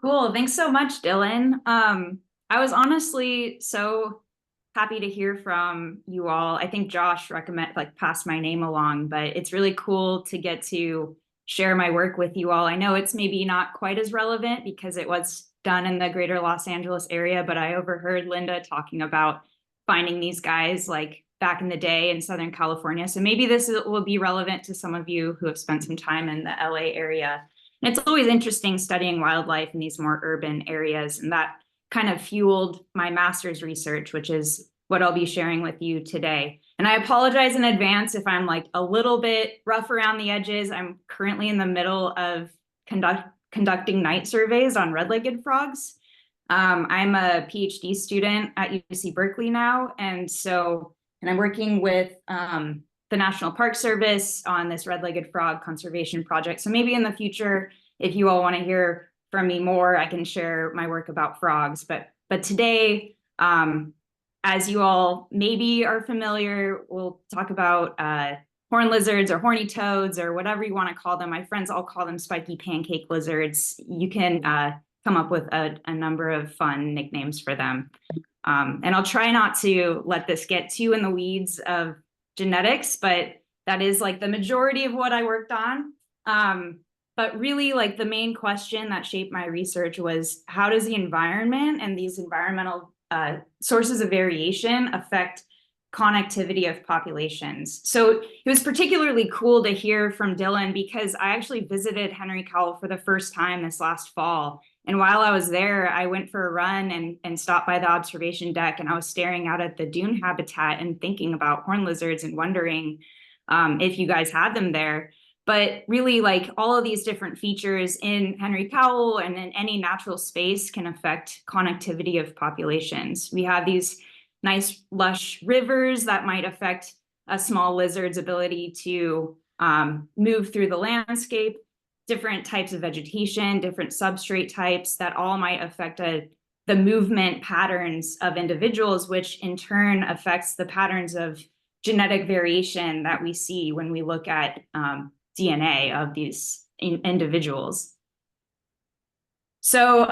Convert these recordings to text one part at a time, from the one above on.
Cool. Thanks so much, Dylan. I was honestly so happy to hear from you all. I think Josh passed my name along, but it's really cool to get to share my work with you all. I know it's maybe not quite as relevant because it was done in the greater Los Angeles area, but I overheard Linda talking about finding these guys like back in the day in Southern California. So maybe will be relevant to some of you who have spent some time in the LA area. And it's always interesting studying wildlife in these more urban areas. And that kind of fueled my master's research, which is what I'll be sharing with you today. And I apologize in advance if I'm like a little bit rough around the edges. I'm currently in the middle of conducting night surveys on red-legged frogs. I'm a PhD student at UC Berkeley now. And I'm working with the National Park Service on this red-legged frog conservation project. So maybe in the future, if you all want to hear from me more, I can share my work about frogs. But today, as you all maybe are familiar, we'll talk about horned lizards or horny toads or whatever you want to call them. My friends all call them spiky pancake lizards. You can come up with a number of fun nicknames for them. And I'll try not to let this get too in the weeds of genetics, but that is like the majority of what I worked on. But really, like the main question that shaped my research was how does the environment and these environmental sources of variation affect connectivity of populations? So it was particularly cool to hear from Dylan because I actually visited Henry Cowell for the first time this last fall. And while I was there, I went for a run and stopped by the observation deck, and I was staring out at the dune habitat and thinking about horned lizards and wondering if you guys had them there. But really, like all of these different features in Henry Cowell and in any natural space can affect connectivity of populations. We have these nice lush rivers that might affect a small lizard's ability to move through the landscape, different types of vegetation, different substrate types that all might affect the movement patterns of individuals, which in turn affects the patterns of genetic variation that we see when we look at DNA of these individuals. So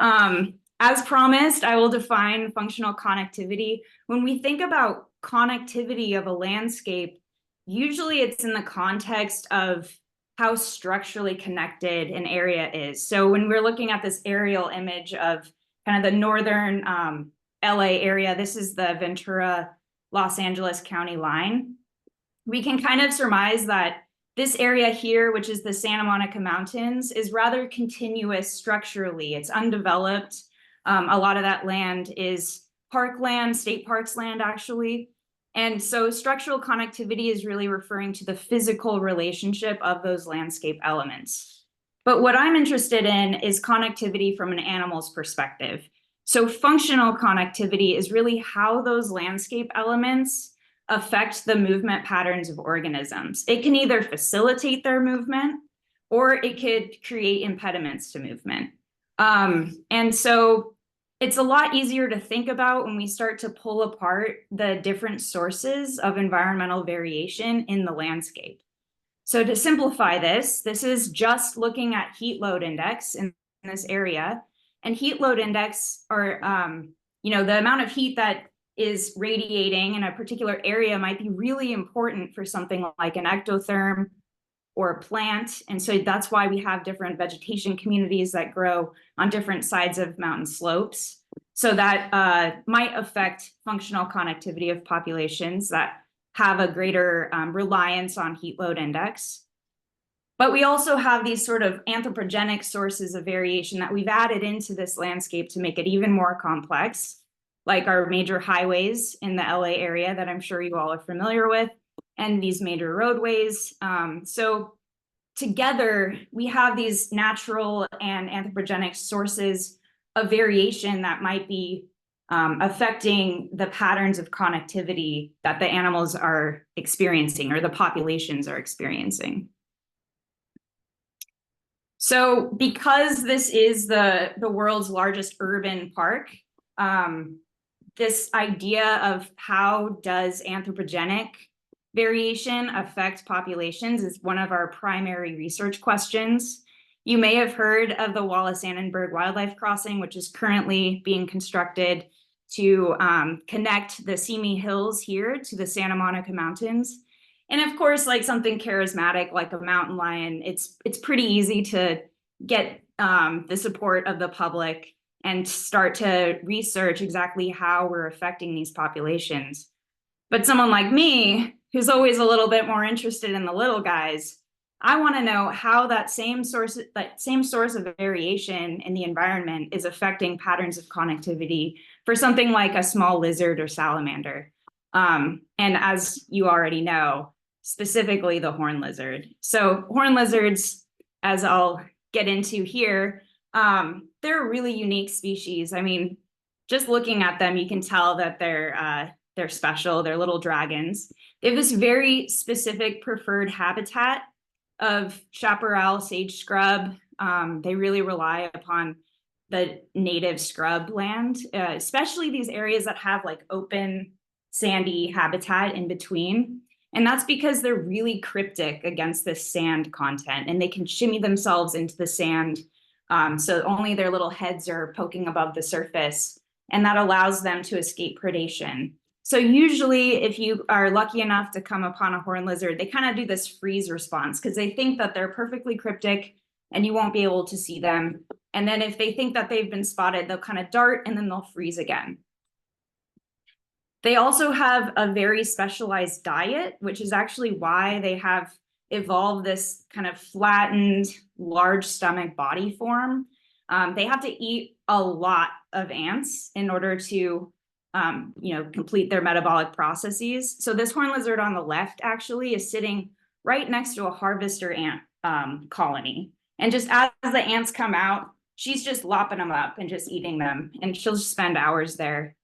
as promised, I will define functional connectivity. When we think about connectivity of a landscape, usually it's in the context of how structurally connected an area is. So when we're looking at this aerial image of kind of the northern LA area, this is the Ventura, Los Angeles County line. We can kind of surmise that this area here, which is the Santa Monica Mountains, is rather continuous structurally. It's undeveloped. A lot of that land is parkland, state parks land, actually. And so structural connectivity is really referring to the physical relationship of those landscape elements. But what I'm interested in is connectivity from an animal's perspective. So functional connectivity is really how those landscape elements affect the movement patterns of organisms. It can either facilitate their movement or it could create impediments to movement. And so it's a lot easier to think about when we start to pull apart the different sources of environmental variation in the landscape. So to simplify this is just looking at heat load index in this area. And heat load index are, the amount of heat that is radiating in a particular area might be really important for something like an ectotherm or a plant. And so that's why we have different vegetation communities that grow on different sides of mountain slopes. So that might affect functional connectivity of populations that have a greater reliance on heat load index. But we also have these sort of anthropogenic sources of variation that we've added into this landscape to make it even more complex, like our major highways in the LA area that I'm sure you all are familiar with, and these major roadways. So together, we have these natural and anthropogenic sources of variation that might be affecting the patterns of connectivity that the animals are experiencing or the populations are experiencing. So because this is the world's largest urban park, this idea of how does anthropogenic variation affect populations is one of our primary research questions. You may have heard of the Wallace-Annenberg Wildlife Crossing, which is currently being constructed to connect the Simi Hills here to the Santa Monica Mountains. And of course, like something charismatic like a mountain lion, it's pretty easy to get the support of the public and start to research exactly how we're affecting these populations. But someone like me, who's always a little bit more interested in the little guys, I want to know how that same source of variation in the environment is affecting patterns of connectivity for something like a small lizard or salamander. And as you already know, specifically the horned lizard. So horned lizards, as I'll get into here, they're a really unique species. I mean, just looking at them, you can tell that they're special. They're little dragons. They have this very specific preferred habitat of chaparral sage scrub. They really rely upon the native scrub land, especially these areas that have like open sandy habitat in between. And that's because they're really cryptic against this sand content, and they can shimmy themselves into the sand. So only their little heads are poking above the surface, and that allows them to escape predation. So usually if you are lucky enough to come upon a horned lizard, they kind of do this freeze response because they think that they're perfectly cryptic and you won't be able to see them. And then if they think that they've been spotted, they'll kind of dart and then they'll freeze again. They also have a very specialized diet, which is actually why they have evolved this kind of flattened, large stomach body form. They have to eat a lot of ants in order to complete their metabolic processes. So this horned lizard on the left actually is sitting right next to a harvester ant colony. And just as the ants come out, she's just lopping them up and just eating them. And she'll just spend hours there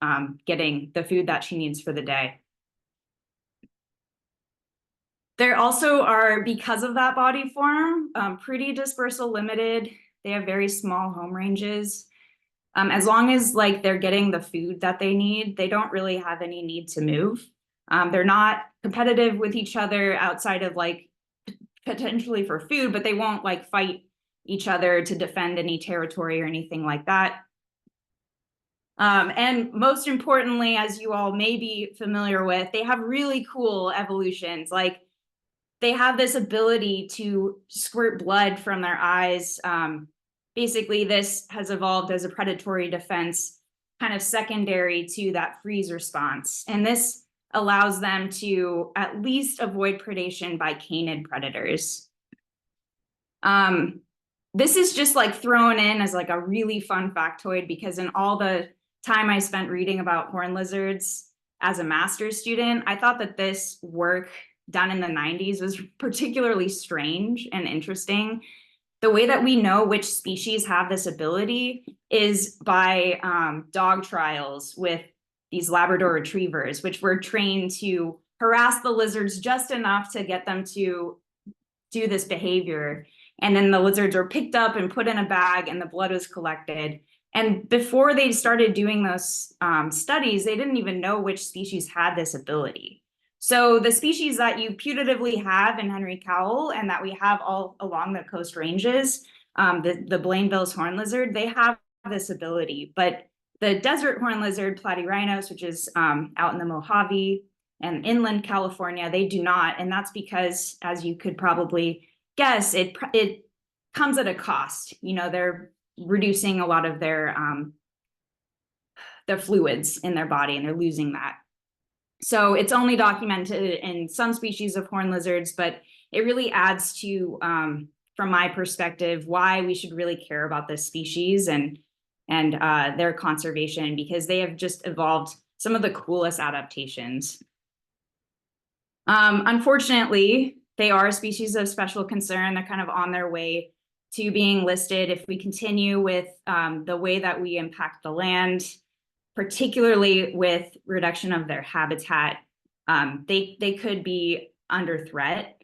getting the food that she needs for the day. There also are, because of that body form, pretty dispersal limited. They have very small home ranges. As long as like they're getting the food that they need, they don't really have any need to move. They're not competitive with each other outside of like potentially for food, but they won't like fight each other to defend any territory or anything like that. And most importantly, as you all may be familiar with, they have really cool evolutions. Like they have this ability to squirt blood from their eyes. Basically, this has evolved as a predatory defense, kind of secondary to that freeze response. And this allows them to at least avoid predation by canid predators. This is just like thrown in as like a really fun factoid, because in all the time I spent reading about horned lizards as a master's student, I thought that this work done in the 90s was particularly strange and interesting. The way that we know which species have this ability is by dog trials with these Labrador retrievers, which were trained to harass the lizards just enough to get them to do this behavior. And then the lizards were picked up and put in a bag and the blood was collected. And before they started doing those studies, they didn't even know which species had this ability. So the species that you putatively have in Henry Cowell and that we have all along the Coast Ranges, the Blainville's horned lizard, they have this ability. But the desert horned lizard, Platyrhynus, which is out in the Mojave and inland California, they do not. And that's because, as you could probably guess, it comes at a cost. You know, they're reducing a lot of their fluids in their body, and they're losing that. So it's only documented in some species of horned lizards, but it really adds to, from my perspective, why we should really care about this species and their conservation, because they have just evolved some of the coolest adaptations. Unfortunately, they are a species of special concern. They're kind of on their way to being listed if we continue with the way that we impact the land, particularly with reduction of their habitat. They could be under threat.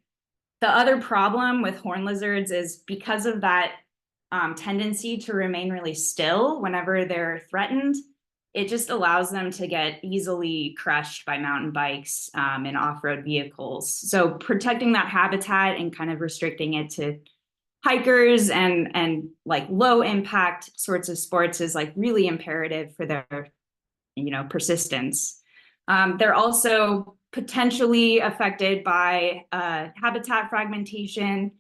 The other problem with horned lizards is because of that tendency to remain really still whenever they're threatened, it just allows them to get easily crushed by mountain bikes and off-road vehicles. So protecting that habitat and kind of restricting it to hikers and like low impact sorts of sports is like really imperative for their, persistence. They're also potentially affected by habitat fragmentation,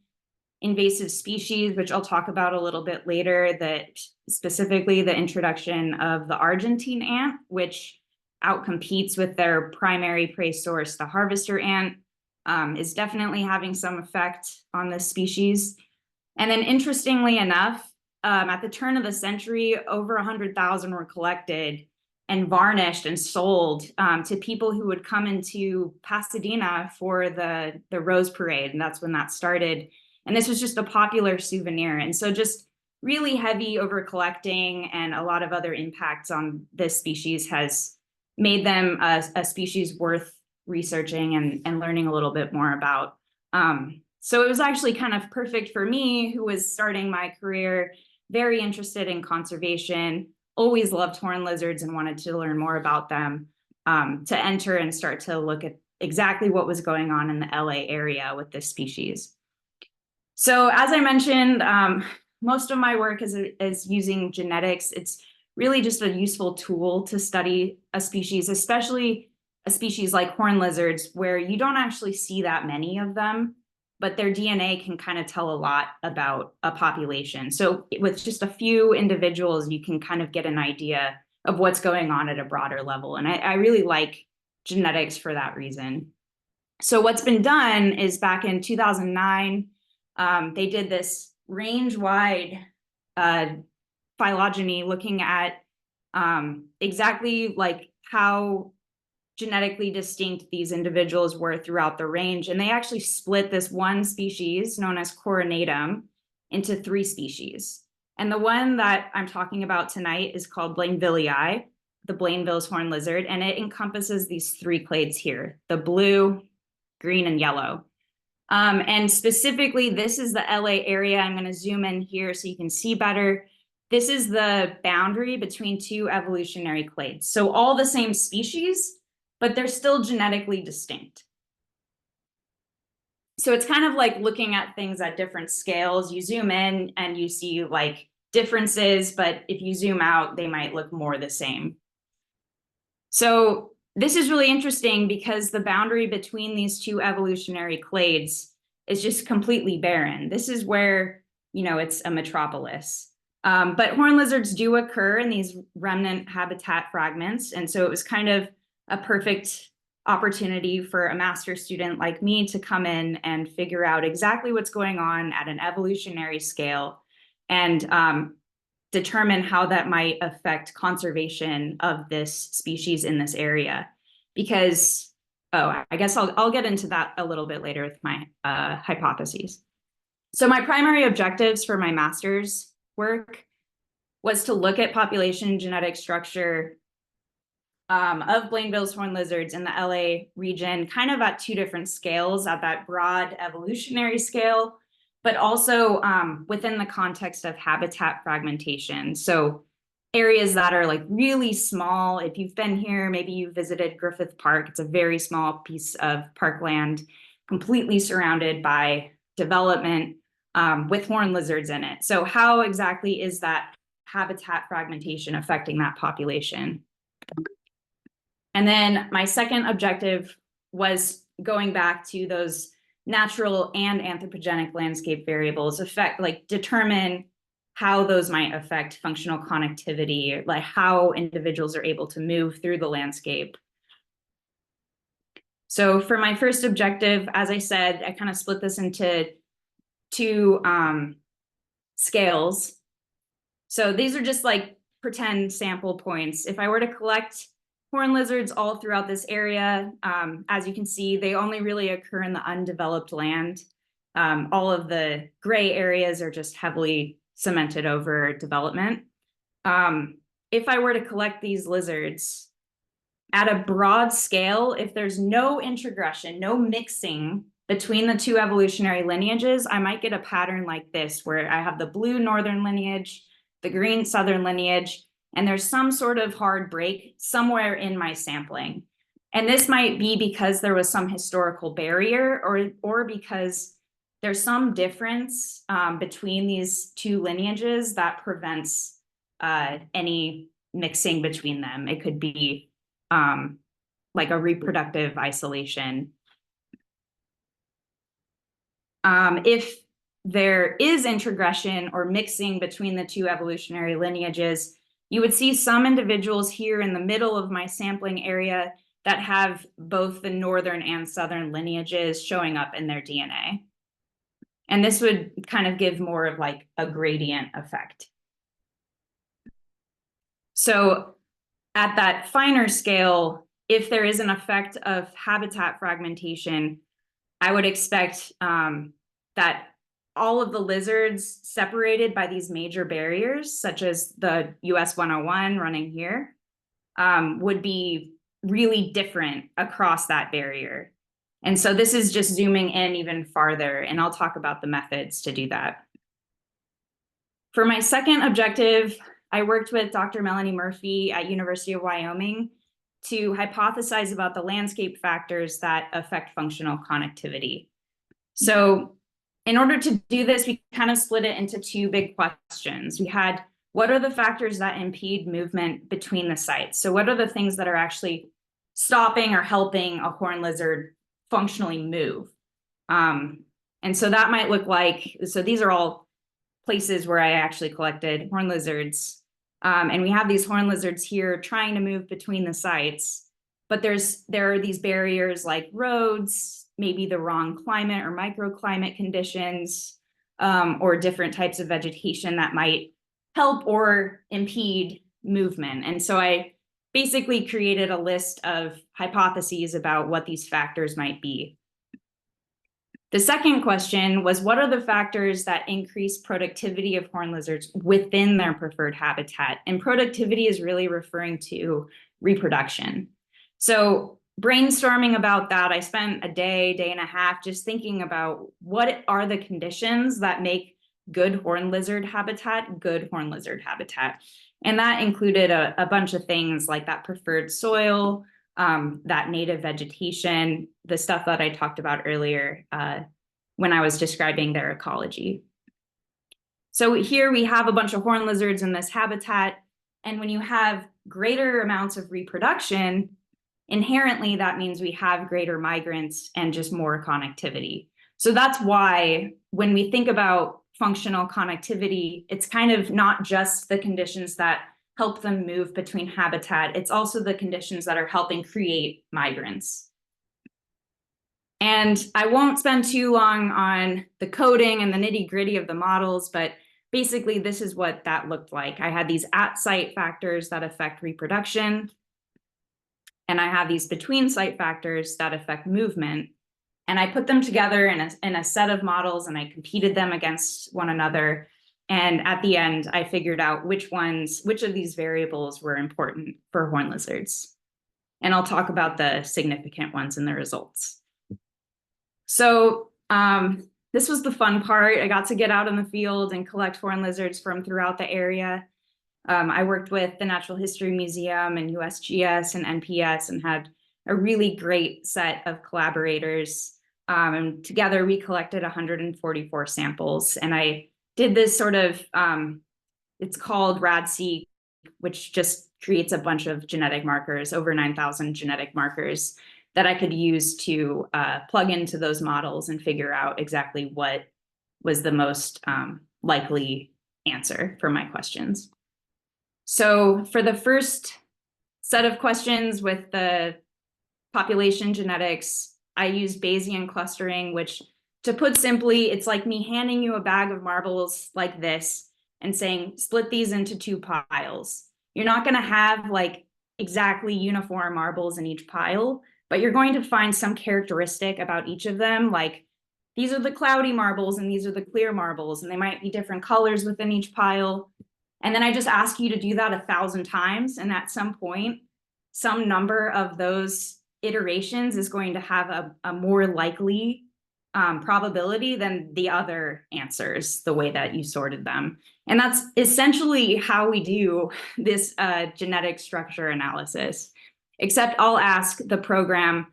invasive species, which I'll talk about a little bit later, that specifically the introduction of the Argentine ant, which outcompetes with their primary prey source, the harvester ant, is definitely having some effect on this species. And then interestingly enough, at the turn of the century, over 100,000 were collected and varnished and sold to people who would come into Pasadena for the Rose Parade. And that's when that started. And this was just a popular souvenir. And so just really heavy over collecting and a lot of other impacts on this species has made them a species worth researching and learning a little bit more about. So it was actually kind of perfect for me, who was starting my career, very interested in conservation, always loved horned lizards and wanted to learn more about them, to enter and start to look at exactly what was going on in the LA area with this species. So as I mentioned, most of my work is using genetics. It's really just a useful tool to study a species, especially a species like horned lizards, where you don't actually see that many of them, but their DNA can kind of tell a lot about a population. So with just a few individuals, you can kind of get an idea of what's going on at a broader level. And I really like genetics for that reason. So what's been done is back in 2009, they did this range-wide phylogeny looking at exactly like how genetically distinct these individuals were throughout the range. And they actually split this one species known as coronatum into 3 species. And the one that I'm talking about tonight is called Blainvillei, the Blainville's horned lizard, and it encompasses these 3 clades here, the blue, green, and yellow. And specifically, this is the LA area. I'm going to zoom in here so you can see better. This is the boundary between 2 evolutionary clades. So all the same species, but they're still genetically distinct. So it's kind of like looking at things at different scales. You zoom in and you see like differences, but if you zoom out, they might look more the same. So this is really interesting because the boundary between these 2 evolutionary clades is just completely barren. This is where, it's a metropolis. But horned lizards do occur in these remnant habitat fragments. And so it was kind of a perfect opportunity for a master's student like me to come in and figure out exactly what's going on at an evolutionary scale and determine how that might affect conservation of this species in this area. Because, I guess I'll get into that a little bit later with my hypotheses. So my primary objectives for my master's work was to look at population genetic structure of Blainville's horned lizards in the LA region, kind of at 2 different scales, at that broad evolutionary scale, but also within the context of habitat fragmentation. So areas that are like really small. If you've been here, maybe you visited Griffith Park. It's a very small piece of parkland, completely surrounded by development with horned lizards in it. So how exactly is that habitat fragmentation affecting that population? And then my second objective was going back to those natural and anthropogenic landscape variables, determine how those might affect functional connectivity, like how individuals are able to move through the landscape. So for my first objective, as I said, I kind of split this into 2 scales. So these are just like pretend sample points. If I were to collect horned lizards all throughout this area, as you can see, they only really occur in the undeveloped land. All of the gray areas are just heavily cemented over development. If I were to collect these lizards at a broad scale, if there's no introgression, no mixing between the 2 evolutionary lineages, I might get a pattern like this, where I have the blue northern lineage, the green southern lineage, and there's some sort of hard break somewhere in my sampling. And this might be because there was some historical barrier or because there's some difference between these two lineages that prevents any mixing between them. It could be like a reproductive isolation. If there is introgression or mixing between the two evolutionary lineages, you would see some individuals here in the middle of my sampling area that have both the northern and southern lineages showing up in their DNA. And this would kind of give more of like a gradient effect. So at that finer scale, if there is an effect of habitat fragmentation, I would expect that all of the lizards separated by these major barriers, such as the US 101 running here, would be really different across that barrier. And so this is just zooming in even farther, and I'll talk about the methods to do that. For my second objective, I worked with Dr. Melanie Murphy at University of Wyoming to hypothesize about the landscape factors that affect functional connectivity. So in order to do this, we kind of split it into two big questions. We had, what are the factors that impede movement between the sites? So what are the things that are actually stopping or helping a horned lizard functionally move? And so that might look like, so these are all places where I actually collected horned lizards. And we have these horned lizards here trying to move between the sites, but there are these barriers like roads, maybe the wrong climate or microclimate conditions, or different types of vegetation that might help or impede movement. And so I basically created a list of hypotheses about what these factors might be. The second question was, what are the factors that increase productivity of horned lizards within their preferred habitat? And productivity is really referring to reproduction. So brainstorming about that, I spent a day and a half just thinking about what are the conditions that make good horned lizard habitat good horned lizard habitat. And that included a bunch of things like that preferred soil, that native vegetation, the stuff that I talked about earlier when I was describing their ecology. So here we have a bunch of horned lizards in this habitat. And when you have greater amounts of reproduction, inherently that means we have greater migrants and just more connectivity. So that's why when we think about functional connectivity, it's kind of not just the conditions that help them move between habitat, it's also the conditions that are helping create migrants. And I won't spend too long on the coding and the nitty-gritty of the models, but basically this is what that looked like. I had these at-site factors that affect reproduction, and I have these between-site factors that affect movement. And I put them together in a set of models, and I competed them against one another. And at the end, I figured out which of these variables were important for horned lizards. And I'll talk about the significant ones in the results. So this was the fun part. I got to get out in the field and collect horned lizards from throughout the area. I worked with the Natural History Museum and USGS and NPS and had a really great set of collaborators. And together we collected 144 samples. And I did this sort of, it's called RADseq, which just creates a bunch of genetic markers, over 9,000 genetic markers that I could use to plug into those models and figure out exactly what was the most likely answer for my questions. So for the first set of questions with the population genetics, I use Bayesian clustering, which, to put simply, it's like me handing you a bag of marbles like this and saying, split these into two piles. You're not going to have like exactly uniform marbles in each pile, but you're going to find some characteristic about each of them, like these are the cloudy marbles and these are the clear marbles, and they might be different colors within each pile. And then I just ask you to do that 1,000 times. And at some point, some number of those iterations is going to have a more likely probability than the other answers, the way that you sorted them. And that's essentially how we do this genetic structure analysis, except I'll ask the program,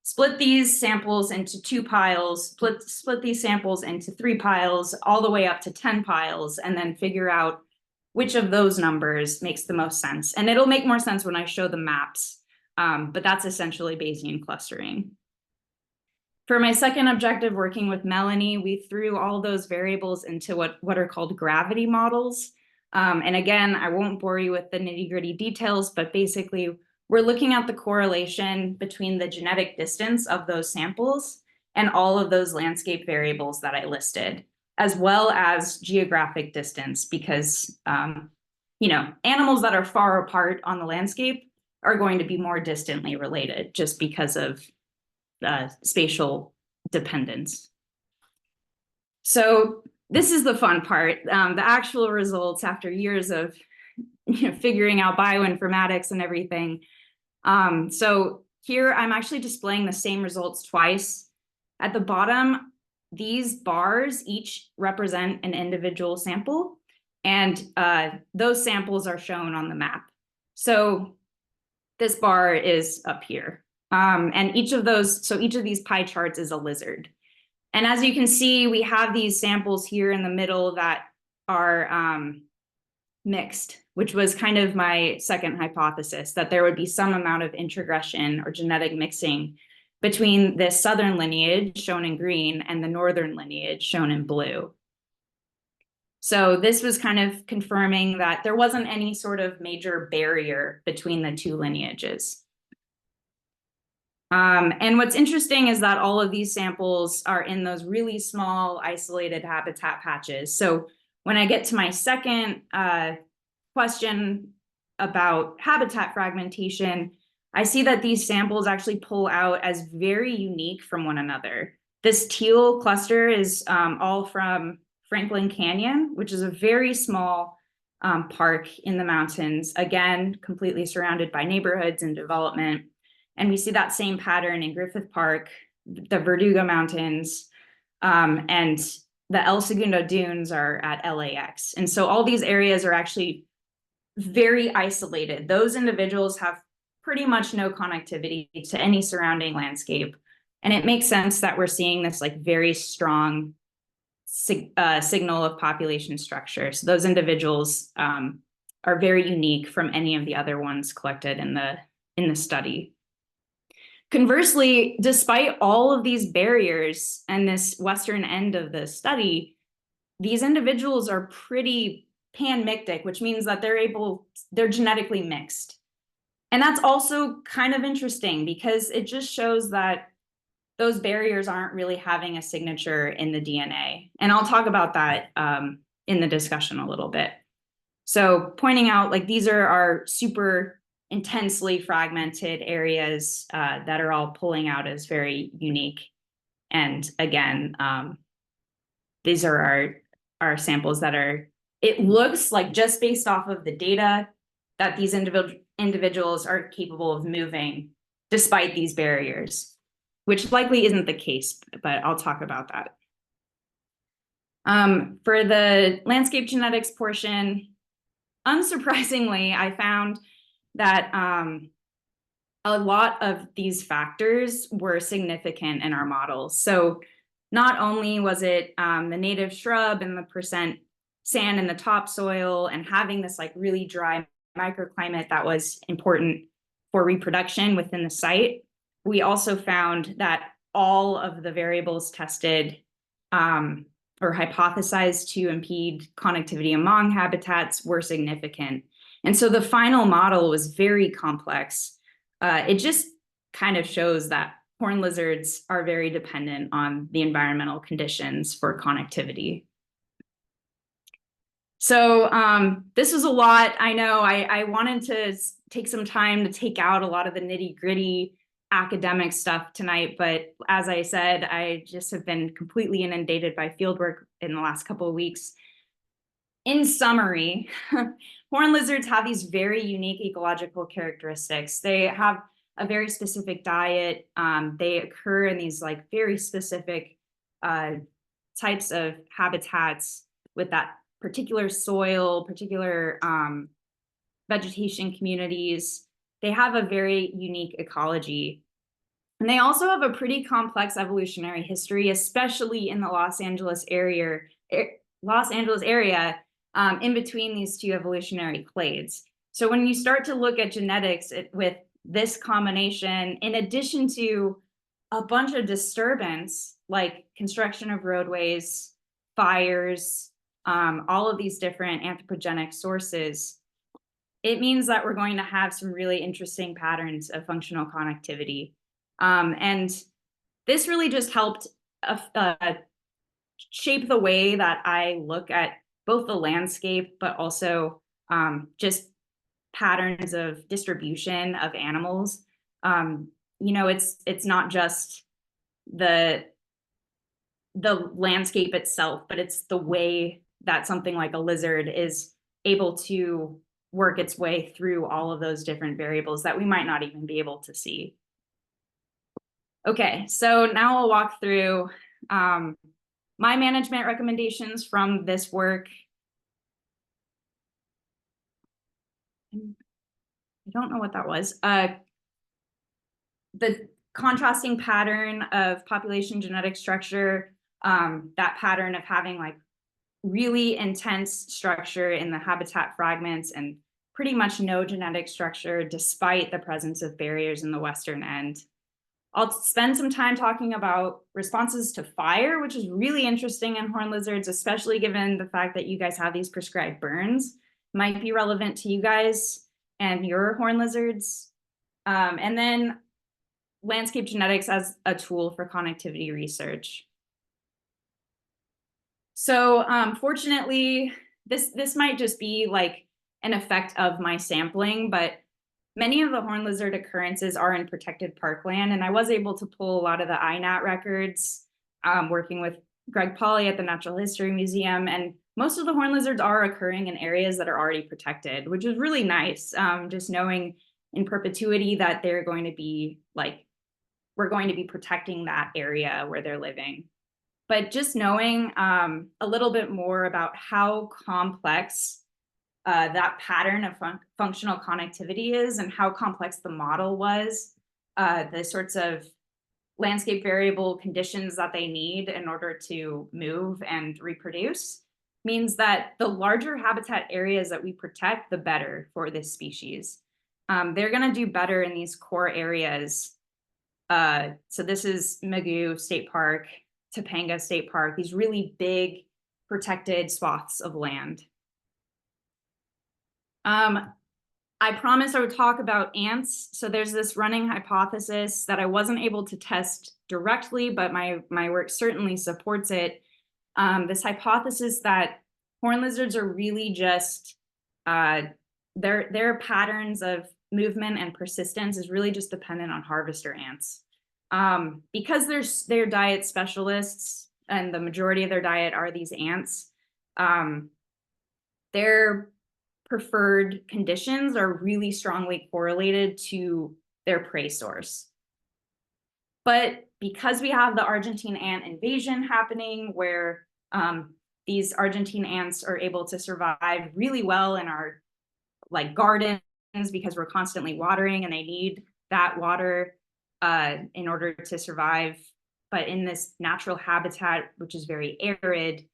split these samples into 2 piles, split these samples into 3 piles, all the way up to 10 piles, and then figure out which of those numbers makes the most sense. And it'll make more sense when I show the maps, but that's essentially Bayesian clustering. For my second objective, working with Melanie, we threw all those variables into what are called gravity models. And again, I won't bore you with the nitty-gritty details, but basically, we're looking at the correlation between the genetic distance of those samples and all of those landscape variables that I listed, as well as geographic distance, because animals that are far apart on the landscape are going to be more distantly related just because of spatial dependence. So this is the fun part. The actual results after years of figuring out bioinformatics and everything. So here I'm actually displaying the same results twice. At the bottom, these bars each represent an individual sample, and those samples are shown on the map. So this bar is up here. And each of these pie charts is a lizard. And as you can see, we have these samples here in the middle that are mixed, which was kind of my second hypothesis, that there would be some amount of introgression or genetic mixing between this southern lineage shown in green and the northern lineage shown in blue. So this was kind of confirming that there wasn't any sort of major barrier between the two lineages. And what's interesting is that all of these samples are in those really small isolated habitat patches. So when I get to my second question about habitat fragmentation, I see that these samples actually pull out as very unique from one another. This teal cluster is all from Franklin Canyon, which is a very small park in the mountains, again, completely surrounded by neighborhoods and development. And we see that same pattern in Griffith Park, the Verdugo Mountains, and the El Segundo Dunes are at LAX. And so all these areas are actually very isolated. Those individuals have pretty much no connectivity to any surrounding landscape. And it makes sense that we're seeing this like very strong signal of population structure. So those individuals are very unique from any of the other ones collected in the study. Conversely, despite all of these barriers and this western end of the study, these individuals are pretty panmictic, which means that they're genetically mixed. And that's also kind of interesting because it just shows that those barriers aren't really having a signature in the DNA. And I'll talk about that in the discussion a little bit. So pointing out like these are our super intensely fragmented areas that are all pulling out as very unique. And again, these are our samples that are, it looks like just based off of the data that these individuals are capable of moving despite these barriers, which likely isn't the case, but I'll talk about that. For the landscape genetics portion, unsurprisingly, I found that a lot of these factors were significant in our models. So not only was it the native shrub and the percent sand in the topsoil and having this like really dry microclimate that was important for reproduction within the site, we also found that all of the variables tested or hypothesized to impede connectivity among habitats were significant. And so the final model was very complex. It just kind of shows that horned lizards are very dependent on the environmental conditions for connectivity. So this was a lot. I know I wanted to take some time to take out a lot of the nitty-gritty academic stuff tonight, but as I said, I just have been completely inundated by fieldwork in the last couple of weeks. In summary, horned lizards have these very unique ecological characteristics. They have a very specific diet. They occur in these like very specific types of habitats with that particular soil, particular vegetation communities. They have a very unique ecology. And they also have a pretty complex evolutionary history, especially in the Los Angeles area, in between these two evolutionary clades. So when you start to look at genetics with this combination, in addition to a bunch of disturbance, like construction of roadways, fires, all of these different anthropogenic sources, it means that we're going to have some really interesting patterns of functional connectivity. And this really just helped shape the way that I look at both the landscape, but also just patterns of distribution of animals. It's not just the landscape itself, but it's the way that something like a lizard is able to work its way through all of those different variables that we might not even be able to see. Okay, so now I'll walk through my management recommendations from this work. I don't know what that was. The contrasting pattern of population genetic structure, that pattern of having like really intense structure in the habitat fragments and pretty much no genetic structure despite the presence of barriers in the western end. I'll spend some time talking about responses to fire, which is really interesting in horned lizards, especially given the fact that you guys have these prescribed burns. Might be relevant to you guys and your horned lizards. And then landscape genetics as a tool for connectivity research. So fortunately, this might just be like an effect of my sampling, but many of the horned lizard occurrences are in protected parkland, and I was able to pull a lot of the INAT records, working with Greg Pauly at the Natural History Museum, and most of the horned lizards are occurring in areas that are already protected, which is really nice, just knowing in perpetuity that they're going to be like, we're going to be protecting that area where they're living. But just knowing a little bit more about how complex that pattern of functional connectivity is and how complex the model was, the sorts of landscape variable conditions that they need in order to move and reproduce, means that the larger habitat areas that we protect, the better for this species. They're going to do better in these core areas. So this is Mugu State Park, Topanga State Park, these really big protected swaths of land. I promised I would talk about ants. So there's this running hypothesis that I wasn't able to test directly, but my work certainly supports it. This hypothesis that horned lizards are really just, their patterns of movement and persistence is really just dependent on harvester ants. Because they're diet specialists and the majority of their diet are these ants, their preferred conditions are really strongly correlated to their prey source. But because we have the Argentine ant invasion happening, where these Argentine ants are able to survive really well in our like gardens because we're constantly watering and they need that water in order to survive. But in this natural habitat, which is very arid,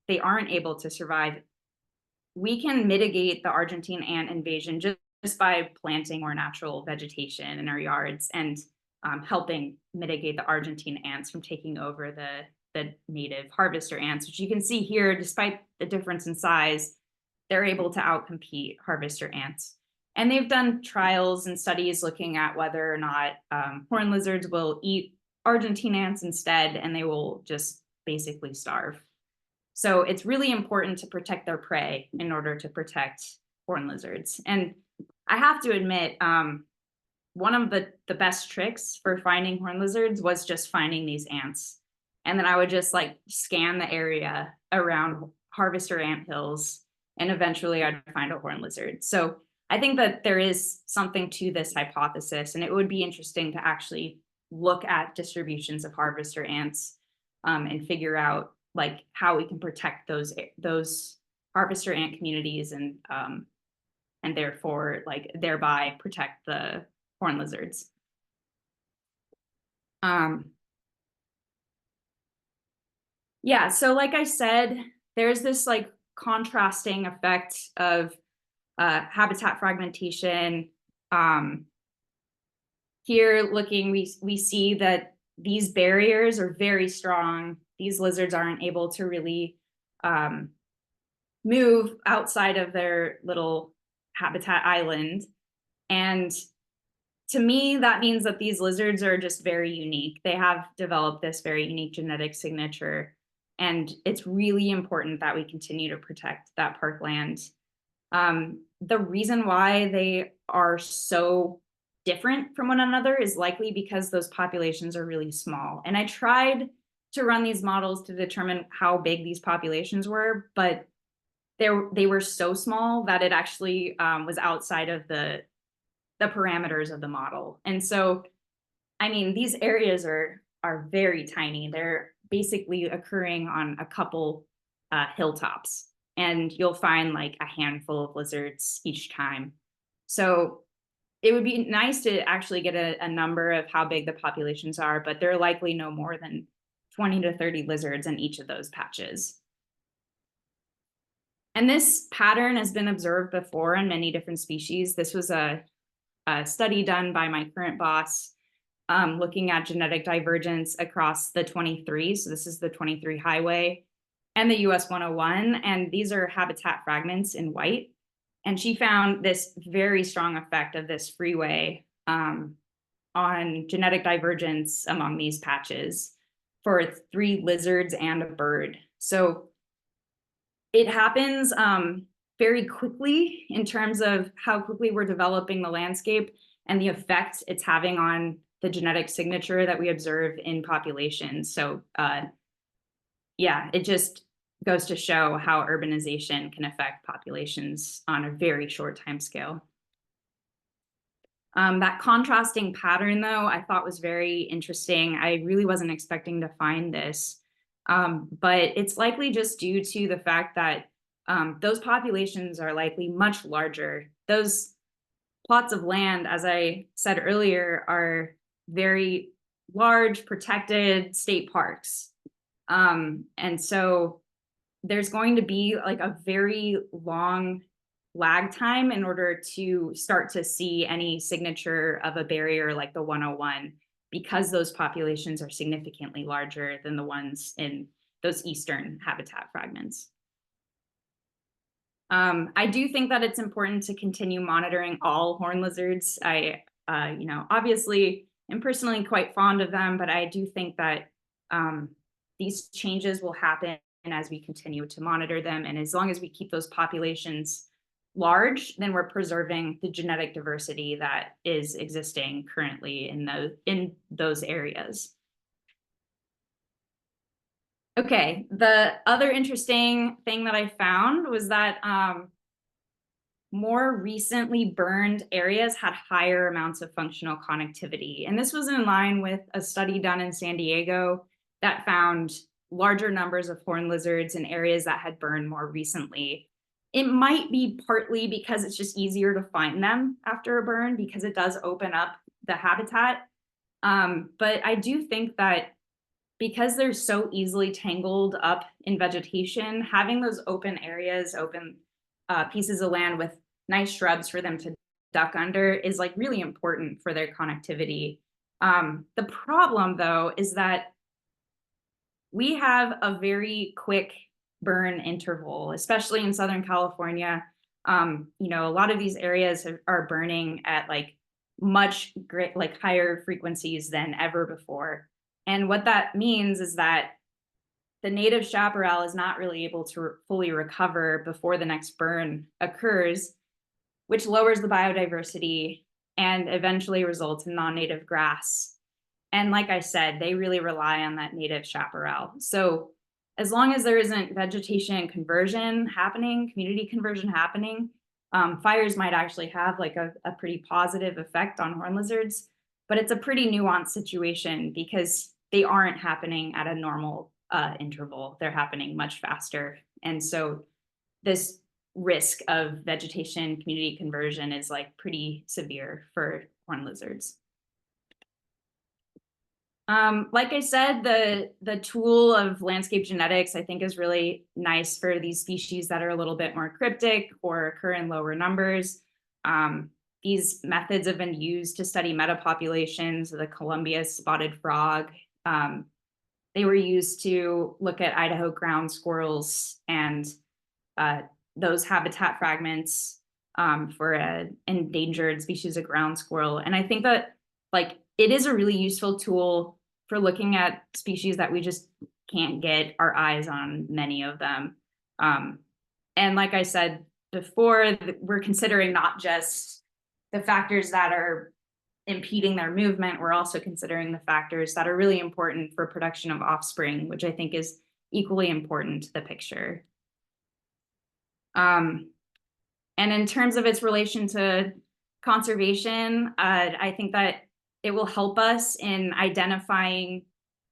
they aren't able to survive. We can mitigate the Argentine ant invasion just by planting more natural vegetation in our yards and helping mitigate the Argentine ants from taking over the native harvester ants, which you can see here, despite the difference in size, they're able to outcompete harvester ants. And they've done trials and studies looking at whether or not horned lizards will eat Argentine ants instead, and they will just basically starve. So it's really important to protect their prey in order to protect horned lizards. And I have to admit, one of the best tricks for finding horned lizards was just finding these ants. And then I would just like scan the area around harvester ant hills, and eventually I'd find a horned lizard. So I think that there is something to this hypothesis, and it would be interesting to actually look at distributions of harvester ants and figure out like how we can protect those harvester ant communities and therefore like thereby protect the horned lizards. Yeah, so like I said, there's this like contrasting effect of habitat fragmentation. Um, Here looking, we see that these barriers are very strong. These lizards aren't able to really move outside of their little habitat island. And to me, that means that these lizards are just very unique. They have developed this very unique genetic signature. And it's really important that we continue to protect that parkland. The reason why they are so different from one another is likely because those populations are really small. And I tried to run these models to determine how big these populations were, but they were so small that it actually was outside of the parameters of the model. And so, I mean, these areas are very tiny. They're basically occurring on a couple hilltops, and you'll find like a handful of lizards each time. So it would be nice to actually get a number of how big the populations are, but they're likely no more than 20 to 30 lizards in each of those patches. And this pattern has been observed before in many different species. This was a study done by my current boss, looking at genetic divergence across the 23. So this is the 23 highway and the US 101. And these are habitat fragments in white. And she found this very strong effect of this freeway on genetic divergence among these patches for 3 lizards and a bird. So it happens very quickly in terms of how quickly we're developing the landscape and the effect it's having on the genetic signature that we observe in populations. So yeah, it just goes to show how urbanization can affect populations on a very short time scale. That contrasting pattern, though, I thought was very interesting. I really wasn't expecting to find this, but it's likely just due to the fact that those populations are likely much larger. Those plots of land, as I said earlier, are very large, protected state parks. And so there's going to be like a very long lag time in order to start to see any signature of a barrier like the 101, because those populations are significantly larger than the ones in those eastern habitat fragments. I do think that it's important to continue monitoring all horned lizards. Obviously am personally quite fond of them, but I do think that these changes will happen as we continue to monitor them. And as long as we keep those populations large, then we're preserving the genetic diversity that is existing currently in those areas. Okay, the other interesting thing that I found was that more recently burned areas had higher amounts of functional connectivity. And this was in line with a study done in San Diego that found larger numbers of horned lizards in areas that had burned more recently. It might be partly because it's just easier to find them after a burn because it does open up the habitat. But I do think that because they're so easily tangled up in vegetation, having those open areas, open pieces of land with nice shrubs for them to duck under is like really important for their connectivity. The problem, though, is that we have a very quick burn interval, especially in Southern California. A lot of these areas are burning at like much higher frequencies than ever before. And what that means is that the native chaparral is not really able to fully recover before the next burn occurs, which lowers the biodiversity and eventually results in non-native grass. And like I said, they really rely on that native chaparral. So as long as there isn't vegetation conversion happening, community conversion happening, fires might actually have like a pretty positive effect on horned lizards, but it's a pretty nuanced situation because they aren't happening at a normal interval. They're happening much faster. And so this risk of vegetation community conversion is like pretty severe for horned lizards. Like I said, the tool of landscape genetics, I think, is really nice for these species that are a little bit more cryptic or occur in lower numbers. These methods have been used to study metapopulations of the Columbia spotted frog. They were used to look at Idaho ground squirrels and those habitat fragments for an endangered species of ground squirrel. And I think that like it is a really useful tool for looking at species that we just can't get our eyes on, many of them. And like I said before, we're considering not just the factors that are impeding their movement, we're also considering the factors that are really important for production of offspring, which I think is equally important to the picture. And in terms of its relation to conservation, I think that it will help us in identifying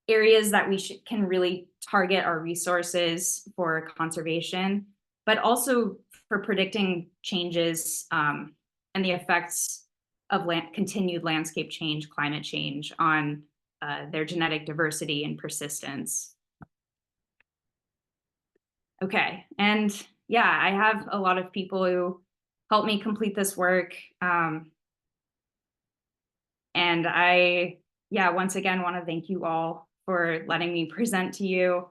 areas that we can really target our resources for conservation, but also for predicting changes and the effects of continued landscape change, climate change on their genetic diversity and persistence. Okay, and yeah, I have a lot of people who helped me complete this work. And I, yeah, once again, want to thank you all for letting me present to you.